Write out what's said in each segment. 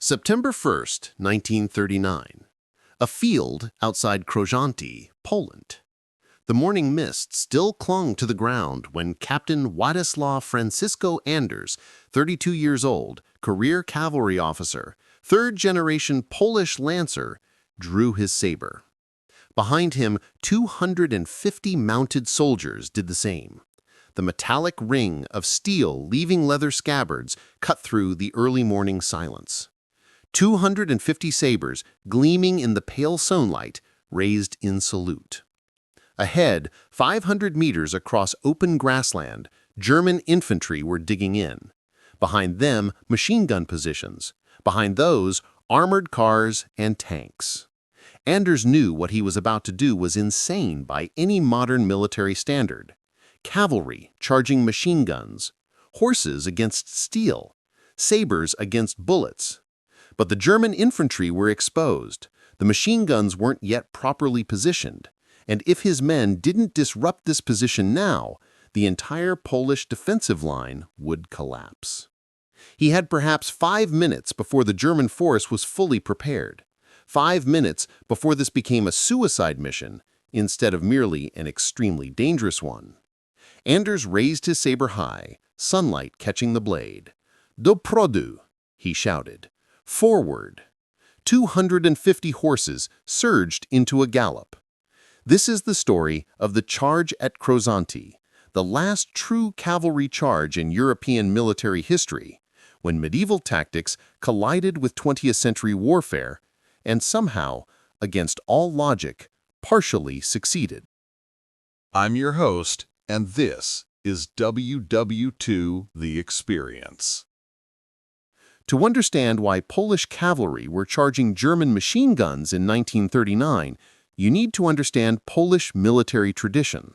September 1st, 1939. A field outside Krojanty, Poland. The morning mist still clung to the ground when Captain Władysław Francisco Anders, 32 years old, career cavalry officer, third-generation Polish lancer, drew his saber. Behind him, 250 mounted soldiers did the same. The metallic ring of steel leaving leather scabbards cut through the early morning silence. 250 sabers, gleaming in the pale sunlight, raised in salute. Ahead, 500 meters across open grassland, German infantry were digging in. Behind them, machine gun positions. Behind those, armored cars and tanks. Anders knew what he was about to do was insane by any modern military standard. Cavalry charging machine guns, horses against steel, sabers against bullets. But the German infantry were exposed. The machine guns weren't yet properly positioned. And if his men didn't disrupt this position now, the entire Polish defensive line would collapse. He had perhaps 5 minutes before the German force was fully prepared. 5 minutes before this became a suicide mission instead of merely an extremely dangerous one. Anders raised his saber high, sunlight catching the blade. "Do przodu," he shouted. "Forward." 250 horses surged into a gallop. This is the story of the charge at Krojanty, the last true cavalry charge in European military history, when medieval tactics collided with 20th century warfare and somehow, against all logic, partially succeeded. I'm your host, and this is WW2 The Experience. To understand why Polish cavalry were charging German machine guns in 1939, you need to understand Polish military tradition.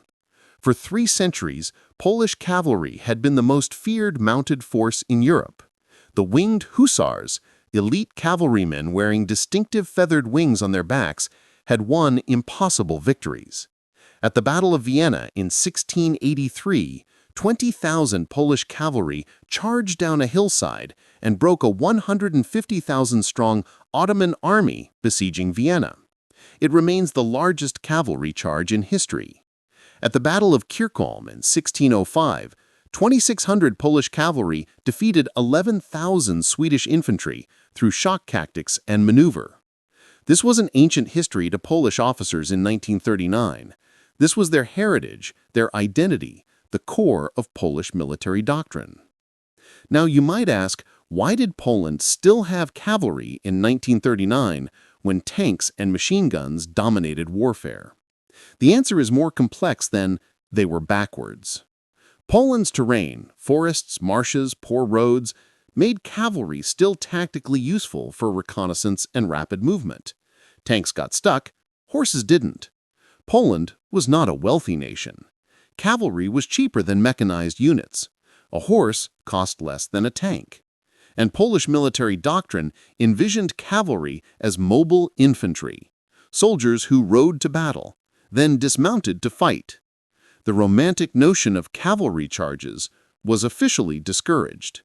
For 3 centuries, Polish cavalry had been the most feared mounted force in Europe. The winged hussars, elite cavalrymen wearing distinctive feathered wings on their backs, had won impossible victories. At the Battle of Vienna in 1683, 20,000 Polish cavalry charged down a hillside and broke a 150,000-strong Ottoman army besieging Vienna. It remains the largest cavalry charge in history. At the Battle of Kirchholm in 1605, 2,600 Polish cavalry defeated 11,000 Swedish infantry through shock tactics and maneuver. This wasn't ancient history to Polish officers in 1939. This was their heritage, their identity, the core of Polish military doctrine. Now you might ask, why did Poland still have cavalry in 1939 when tanks and machine guns dominated warfare? The answer is more complex than they were backwards. Poland's terrain, forests, marshes, poor roads, made cavalry still tactically useful for reconnaissance and rapid movement. Tanks got stuck, horses didn't. Poland was not a wealthy nation. Cavalry was cheaper than mechanized units. A horse cost less than a tank. And Polish military doctrine envisioned cavalry as mobile infantry, soldiers who rode to battle, then dismounted to fight. The romantic notion of cavalry charges was officially discouraged.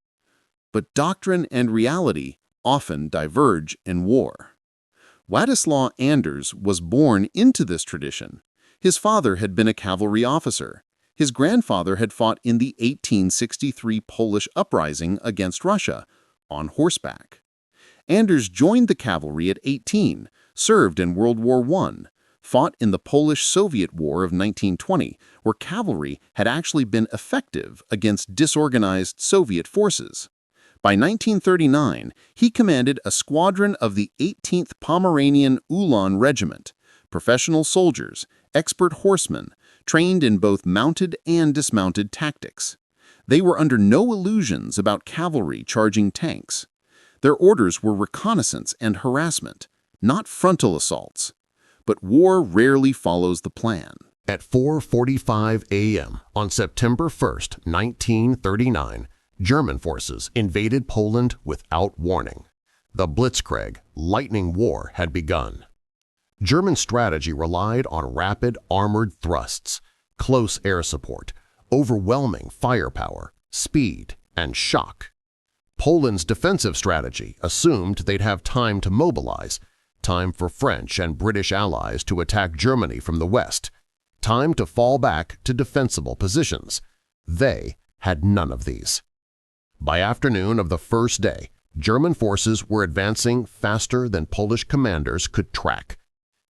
But doctrine and reality often diverge in war. Władysław Anders was born into this tradition. His father had been a cavalry officer. His grandfather had fought in the 1863 Polish uprising against Russia on horseback. Anders joined the cavalry at 18, served in World War I, fought in the Polish-Soviet War of 1920, where cavalry had actually been effective against disorganized Soviet forces. By 1939, he commanded a squadron of the 18th Pomeranian Uhlan Regiment, professional soldiers, expert horsemen, trained in both mounted and dismounted tactics. They were under no illusions about cavalry charging tanks. Their orders were reconnaissance and harassment, not frontal assaults. But war rarely follows the plan. At 4:45 a.m. on September 1st, 1939, German forces invaded Poland without warning. The Blitzkrieg, lightning war, had begun. German strategy relied on rapid armored thrusts, close air support, overwhelming firepower, speed, and shock. Poland's defensive strategy assumed they'd have time to mobilize, time for French and British allies to attack Germany from the west, time to fall back to defensible positions. They had none of these. By afternoon of the first day, German forces were advancing faster than Polish commanders could track.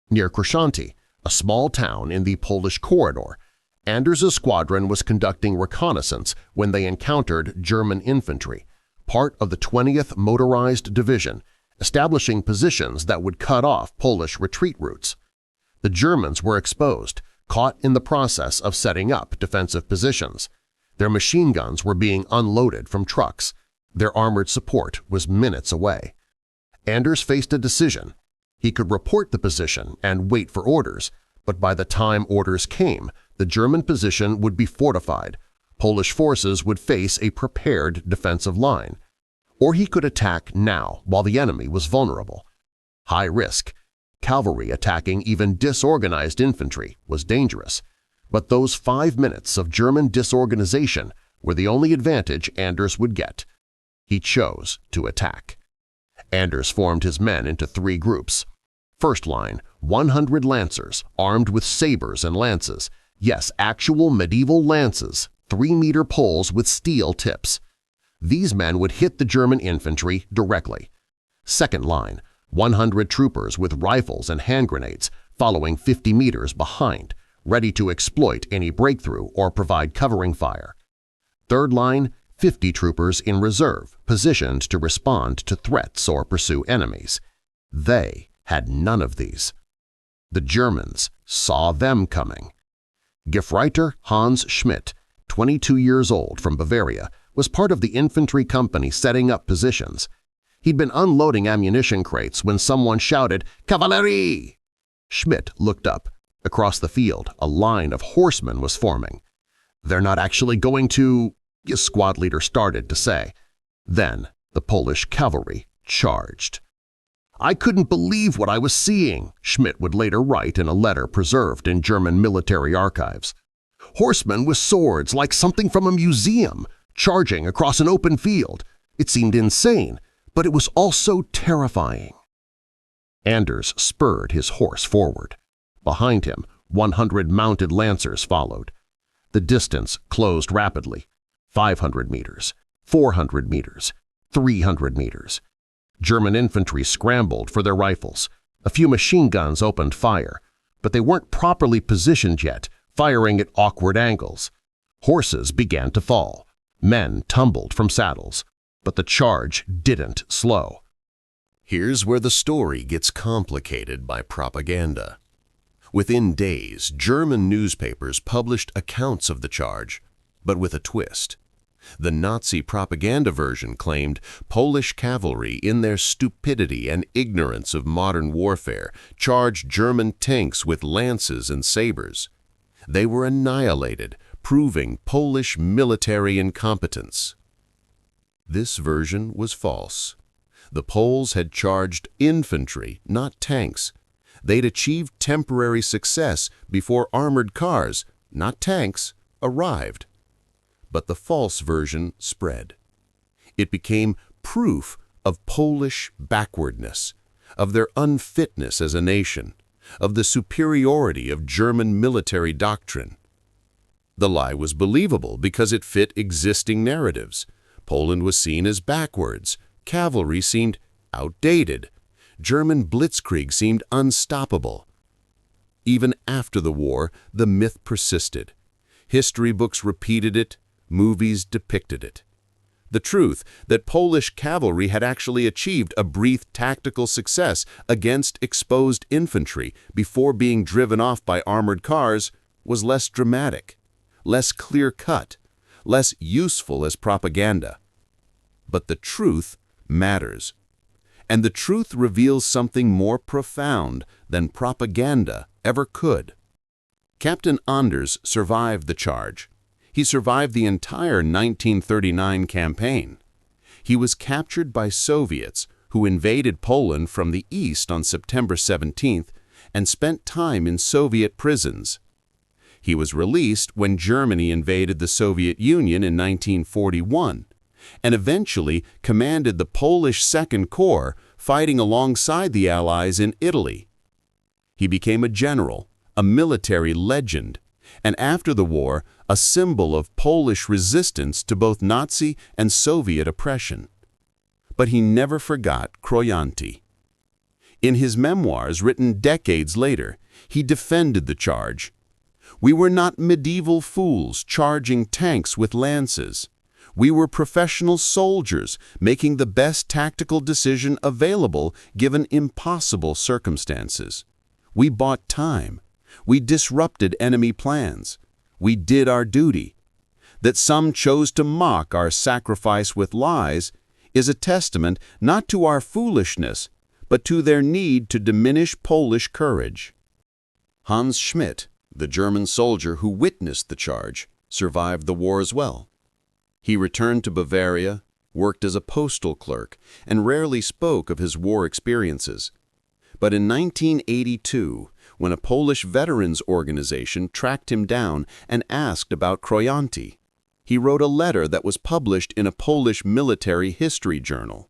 Near Krashanti, a small town in the Polish corridor, Anders' squadron was conducting reconnaissance when they encountered German infantry, part of the 20th Motorized Division, establishing positions that would cut off Polish retreat routes. The Germans were exposed, caught in the process of setting up defensive positions. Their machine guns were being unloaded from trucks. Their armored support was minutes away. Anders faced a decision. He could report the position and wait for orders, but by the time orders came, the German position would be fortified. Polish forces would face a prepared defensive line. Or he could attack now while the enemy was vulnerable. High risk. Cavalry attacking even disorganized infantry was dangerous. But those 5 minutes of German disorganization were the only advantage Anders would get. He chose to attack. Anders formed his men into 3 groups. First line, 100 lancers armed with sabers and lances. Yes, actual medieval lances, 3-meter poles with steel tips. These men would hit the German infantry directly. Second line, 100 troopers with rifles and hand grenades following 50 meters behind, ready to exploit any breakthrough or provide covering fire. Third line, 50 troopers in reserve, positioned to respond to threats or pursue enemies. They had none of these. The Germans saw them coming. Gefreiter Hans Schmidt, 22 years old from Bavaria, was part of the infantry company setting up positions. He'd been unloading ammunition crates when someone shouted, "Cavalry!" Schmidt looked up. Across the field, a line of horsemen was forming. "They're not actually going to," his squad leader started to say. Then the Polish cavalry charged. "I couldn't believe what I was seeing," Schmidt would later write in a letter preserved in German military archives. "Horsemen with swords like something from a museum, charging across an open field. It seemed insane, but it was also terrifying." Anders spurred his horse forward. Behind him, 100 mounted lancers followed. The distance closed rapidly. 500 meters, 400 meters, 300 meters. German infantry scrambled for their rifles. A few machine guns opened fire, but they weren't properly positioned yet, firing at awkward angles. Horses began to fall. Men tumbled from saddles, but the charge didn't slow. Here's where the story gets complicated by propaganda. Within days, German newspapers published accounts of the charge, but with a twist. The Nazi propaganda version claimed Polish cavalry, in their stupidity and ignorance of modern warfare, charged German tanks with lances and sabers. They were annihilated, proving Polish military incompetence. This version was false. The Poles had charged infantry, not tanks. They'd achieved temporary success before armored cars, not tanks, arrived. But the false version spread. It became proof of Polish backwardness, of their unfitness as a nation, of the superiority of German military doctrine. The lie was believable because it fit existing narratives. Poland was seen as backwards, cavalry seemed outdated, German Blitzkrieg seemed unstoppable. Even after the war, the myth persisted. History books repeated it, movies depicted it. The truth that Polish cavalry had actually achieved a brief tactical success against exposed infantry before being driven off by armored cars was less dramatic, less clear-cut, less useful as propaganda. But the truth matters. And the truth reveals something more profound than propaganda ever could. Captain Anders survived the charge. He survived the entire 1939 campaign. He was captured by Soviets who invaded Poland from the east on September 17th and spent time in Soviet prisons. He was released when Germany invaded the Soviet Union in 1941, and eventually commanded the Polish Second Corps fighting alongside the Allies in Italy. He became a general, a military legend, and after the war, a symbol of Polish resistance to both Nazi and Soviet oppression. But he never forgot Krojanty. In his memoirs written decades later, he defended the charge. "We were not medieval fools charging tanks with lances. We were professional soldiers making the best tactical decision available given impossible circumstances. We bought time. We disrupted enemy plans. We did our duty. That some chose to mock our sacrifice with lies is a testament not to our foolishness, but to their need to diminish Polish courage." Hans Schmidt, the German soldier who witnessed the charge, survived the war as well. He returned to Bavaria, worked as a postal clerk, and rarely spoke of his war experiences. But in 1982, when a Polish veterans organization tracked him down and asked about Krojanty, he wrote a letter that was published in a Polish military history journal.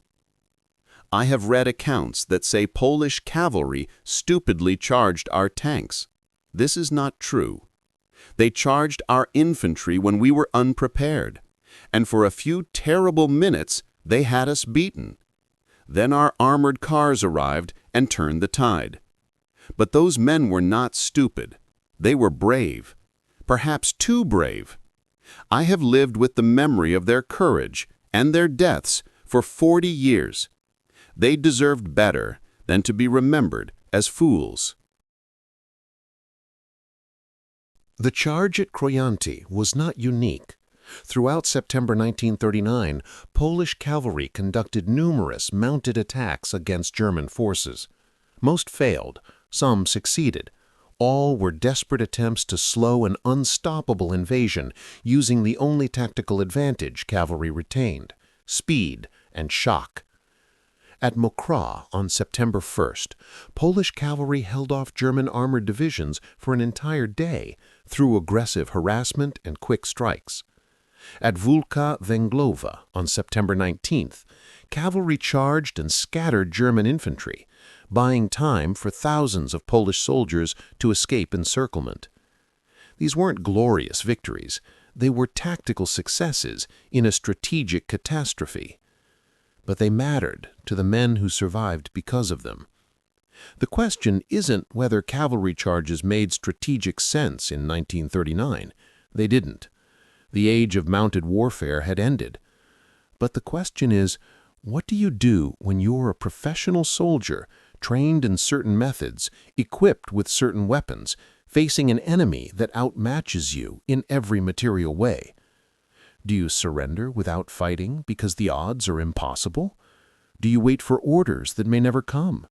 "I have read accounts that say Polish cavalry stupidly charged our tanks. This is not true. They charged our infantry when we were unprepared, and for a few terrible minutes they had us beaten. Then our armored cars arrived and turned the tide. But those men were not stupid. They were brave, perhaps too brave. I have lived with the memory of their courage and their deaths for 40 years. They deserved better than to be remembered as fools." The charge at Krojanty was not unique. Throughout September 1939, Polish cavalry conducted numerous mounted attacks against German forces. Most failed, some succeeded. All were desperate attempts to slow an unstoppable invasion using the only tactical advantage cavalry retained: speed and shock. At Mokra on September 1st, Polish cavalry held off German armored divisions for an entire day through aggressive harassment and quick strikes. At Wólka Węglowa on September 19th, cavalry charged and scattered German infantry, buying time for thousands of Polish soldiers to escape encirclement. These weren't glorious victories. They were tactical successes in a strategic catastrophe. But they mattered to the men who survived because of them. The question isn't whether cavalry charges made strategic sense in 1939. They didn't. The age of mounted warfare had ended. But the question is, what do you do when you're a professional soldier, trained in certain methods, equipped with certain weapons, facing an enemy that outmatches you in every material way? Do you surrender without fighting because the odds are impossible? Do you wait for orders that may never come?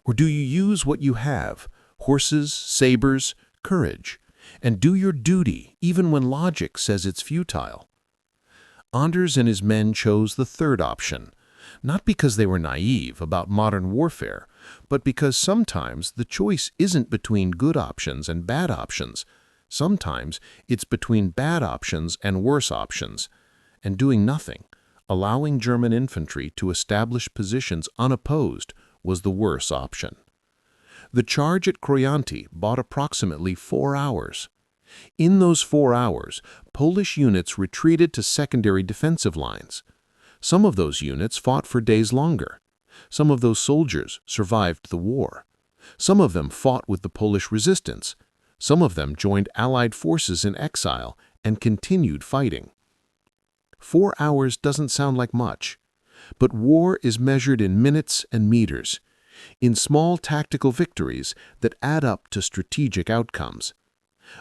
Or do you use what you have, horses, sabers, courage, and do your duty even when logic says it's futile? Anders and his men chose the third option, not because they were naive about modern warfare, but because sometimes the choice isn't between good options and bad options. Sometimes it's between bad options and worse options, and doing nothing, allowing German infantry to establish positions unopposed, was the worse option. The charge at Krojanty bought approximately 4 hours. In those 4 hours, Polish units retreated to secondary defensive lines. Some of those units fought for days longer. Some of those soldiers survived the war. Some of them fought with the Polish resistance. Some of them joined Allied forces in exile and continued fighting. 4 hours doesn't sound like much, but war is measured in minutes and meters, in small tactical victories that add up to strategic outcomes.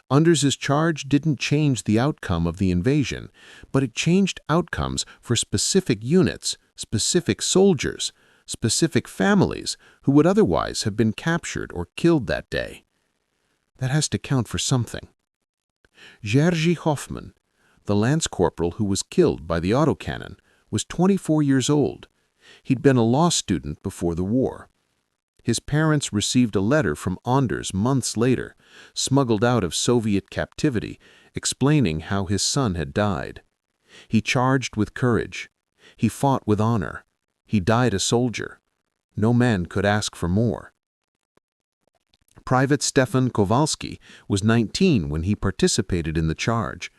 Anders's charge didn't change the outcome of the invasion, but it changed outcomes for specific units, specific soldiers, specific families who would otherwise have been captured or killed that day. That has to count for something. Jerzy Hoffman, the lance corporal who was killed by the autocannon, was 24 years old. He'd been a law student before the war. His parents received a letter from Anders months later, smuggled out of Soviet captivity, explaining how his son had died. He charged with courage. He fought with honor. He died a soldier. No man could ask for more. Private Stefan Kowalski was 19 when he participated in the charge.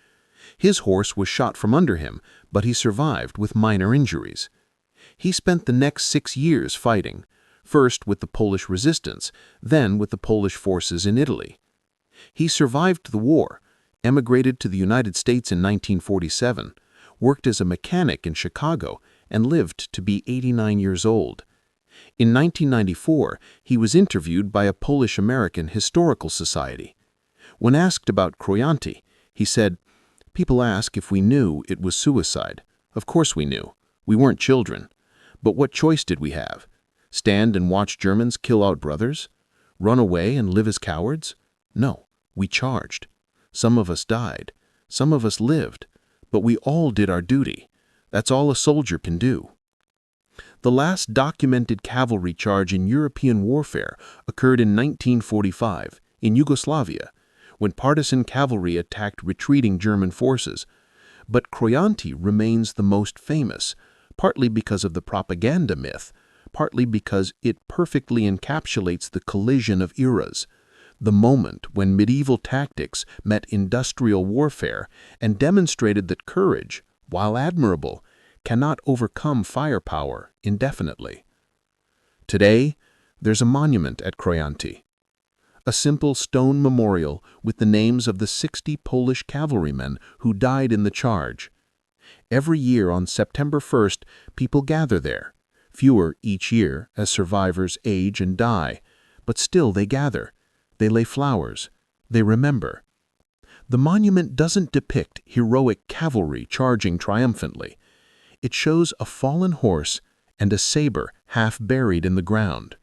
His horse was shot from under him, but he survived with minor injuries. He spent the next 6 years fighting, first with the Polish resistance, then with the Polish forces in Italy. He survived the war, emigrated to the United States in 1947, worked as a mechanic in Chicago, and lived to be 89 years old. In 1994, he was interviewed by a Polish-American historical society. When asked about Krojanty, he said, "People ask if we knew it was suicide. Of course we knew. We weren't children. But what choice did we have? Stand and watch Germans kill our brothers? Run away and live as cowards? No, we charged. Some of us died. Some of us lived. But we all did our duty. That's all a soldier can do." The last documented cavalry charge in European warfare occurred in 1945 in Yugoslavia, when partisan cavalry attacked retreating German forces. But Krojanty remains the most famous, partly because of the propaganda myth, partly because it perfectly encapsulates the collision of eras, the moment when medieval tactics met industrial warfare and demonstrated that courage, while admirable, cannot overcome firepower indefinitely. Today, there's a monument at Krojanty, a simple stone memorial with the names of the 60 Polish cavalrymen who died in the charge. Every year on September 1st, people gather there, fewer each year as survivors age and die, but still they gather, they lay flowers, they remember. The monument doesn't depict heroic cavalry charging triumphantly. It shows a fallen horse and a saber half buried in the ground.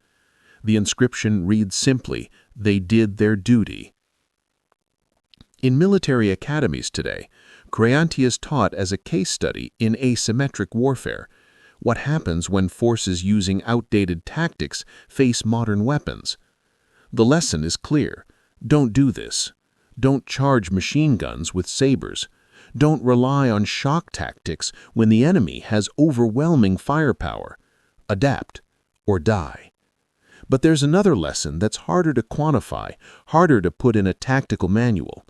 The inscription reads simply, "They did their duty." In military academies today, Krojanty is taught as a case study in asymmetric warfare. What happens when forces using outdated tactics face modern weapons? The lesson is clear. Don't do this. Don't charge machine guns with sabers. Don't rely on shock tactics when the enemy has overwhelming firepower. Adapt or die. But there's another lesson that's harder to quantify, harder to put in a tactical manual.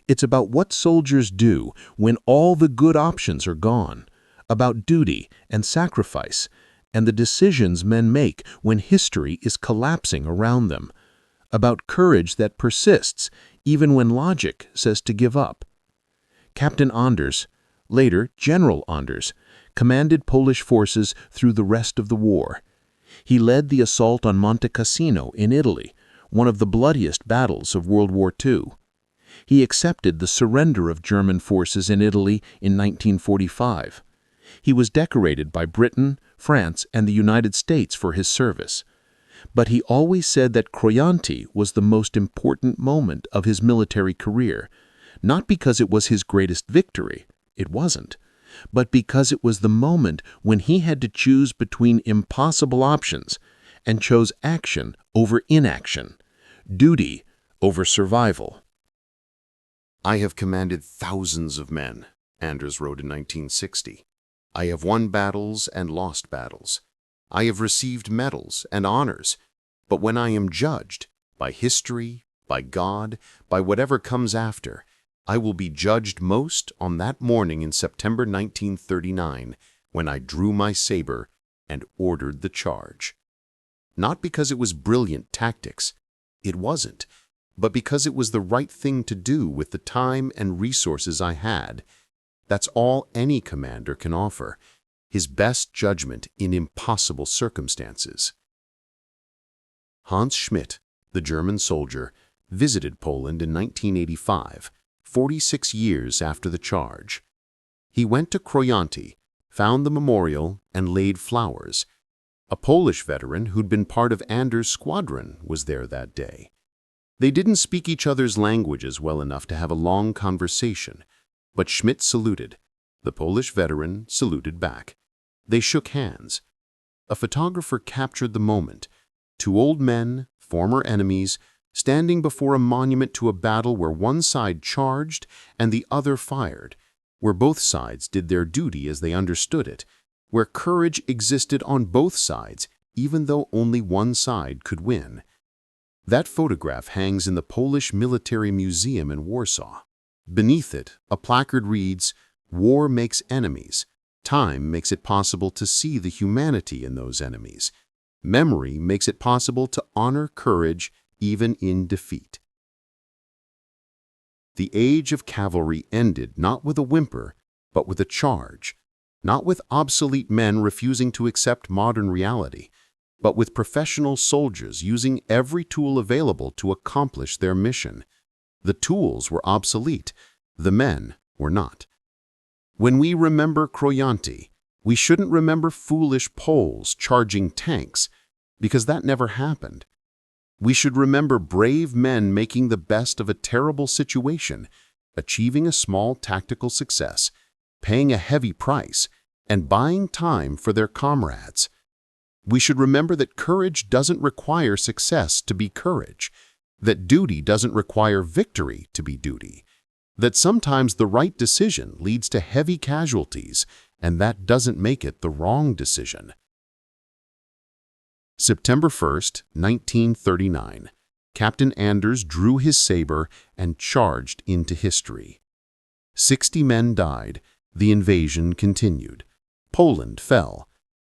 It's about what soldiers do when all the good options are gone, about duty and sacrifice, and the decisions men make when history is collapsing around them, about courage that persists even when logic says to give up. Captain Anders, later General Anders, commanded Polish forces through the rest of the war. He led the assault on Monte Cassino in Italy, one of the bloodiest battles of World War II. He accepted the surrender of German forces in Italy in 1945. He was decorated by Britain, France, and the United States for his service. But he always said that Krojanty was the most important moment of his military career, not because it was his greatest victory, it wasn't, but because it was the moment when he had to choose between impossible options and chose action over inaction, duty over survival. "I have commanded thousands of men," Anders wrote in 1960. "I have won battles and lost battles. I have received medals and honors. But when I am judged, by history, by God, by whatever comes after, I will be judged most on that morning in September 1939, when I drew my saber and ordered the charge. Not because it was brilliant tactics, it wasn't, but because it was the right thing to do with the time and resources I had. That's all any commander can offer, his best judgment in impossible circumstances." Hans Schmidt, the German soldier, visited Poland in 1985, 46 years after the charge. He went to Krojanty, found the memorial, and laid flowers. A Polish veteran who'd been part of Anders' squadron was there that day. They didn't speak each other's languages well enough to have a long conversation, but Schmidt saluted. The Polish veteran saluted back. They shook hands. A photographer captured the moment. Two old men, former enemies, standing before a monument to a battle where one side charged and the other fired, where both sides did their duty as they understood it, where courage existed on both sides, even though only one side could win. That photograph hangs in the Polish Military Museum in Warsaw. Beneath it, a placard reads, "War makes enemies. Time makes it possible to see the humanity in those enemies. Memory makes it possible to honor courage even in defeat." The age of cavalry ended not with a whimper, but with a charge, not with obsolete men refusing to accept modern reality, but with professional soldiers using every tool available to accomplish their mission. The tools were obsolete, the men were not. When we remember Krojanty, we shouldn't remember foolish Poles charging tanks, because that never happened. We should remember brave men making the best of a terrible situation, achieving a small tactical success, paying a heavy price, and buying time for their comrades. We should remember that courage doesn't require success to be courage, that duty doesn't require victory to be duty, that sometimes the right decision leads to heavy casualties, and that doesn't make it the wrong decision. September 1st, 1939, Captain Anders drew his saber and charged into history. 60 men died, the invasion continued. Poland fell.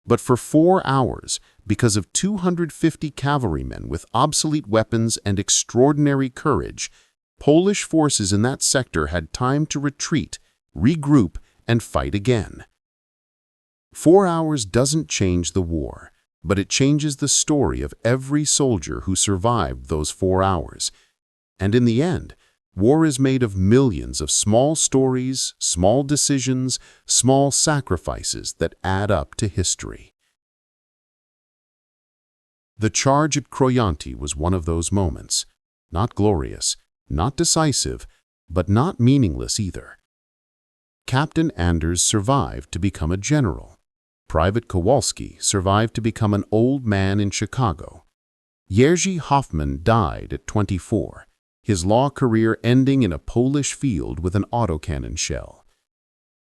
But for 4 hours, because of 250 cavalrymen with obsolete weapons and extraordinary courage, Polish forces in that sector had time to retreat, regroup, and fight again. 4 hours doesn't change the war, but it changes the story of every soldier who survived those 4 hours. And in the end, war is made of millions of small stories, small decisions, small sacrifices that add up to history. The charge at Krojanty was one of those moments, not glorious, not decisive, but not meaningless either. Captain Anders survived to become a general. Private Kowalski survived to become an old man in Chicago. Jerzy Hoffman died at 24, his law career ending in a Polish field with an autocannon shell.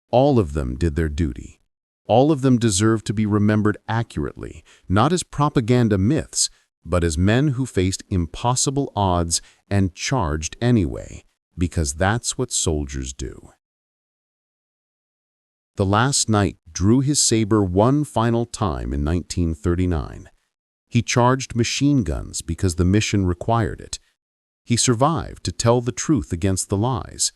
All of them did their duty. All of them deserve to be remembered accurately, not as propaganda myths, but as men who faced impossible odds and charged anyway, because that's what soldiers do. The last knight drew his saber one final time in 1939. He charged machine guns because the mission required it. He survived to tell the truth against the lies.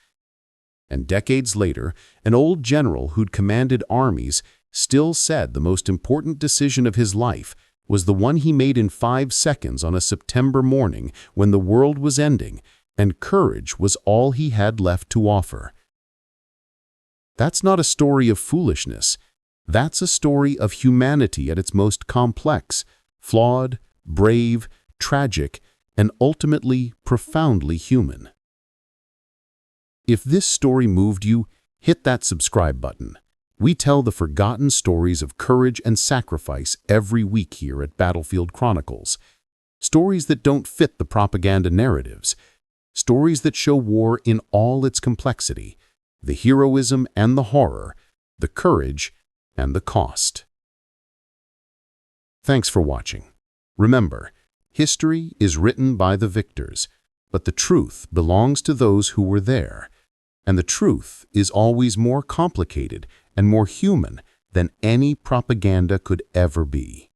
And decades later, an old general who'd commanded armies still said the most important decision of his life was the one he made in 5 seconds on a September morning when the world was ending and courage was all he had left to offer. That's not a story of foolishness. That's a story of humanity at its most complex, flawed, brave, tragic, and ultimately profoundly human. If this story moved you, hit that subscribe button. We tell the forgotten stories of courage and sacrifice every week here at Battlefield Chronicles. Stories that don't fit the propaganda narratives. Stories that show war in all its complexity, the heroism and the horror, the courage and the cost. Thanks for watching. Remember, history is written by the victors, but the truth belongs to those who were there. And the truth is always more complicated and more human than any propaganda could ever be.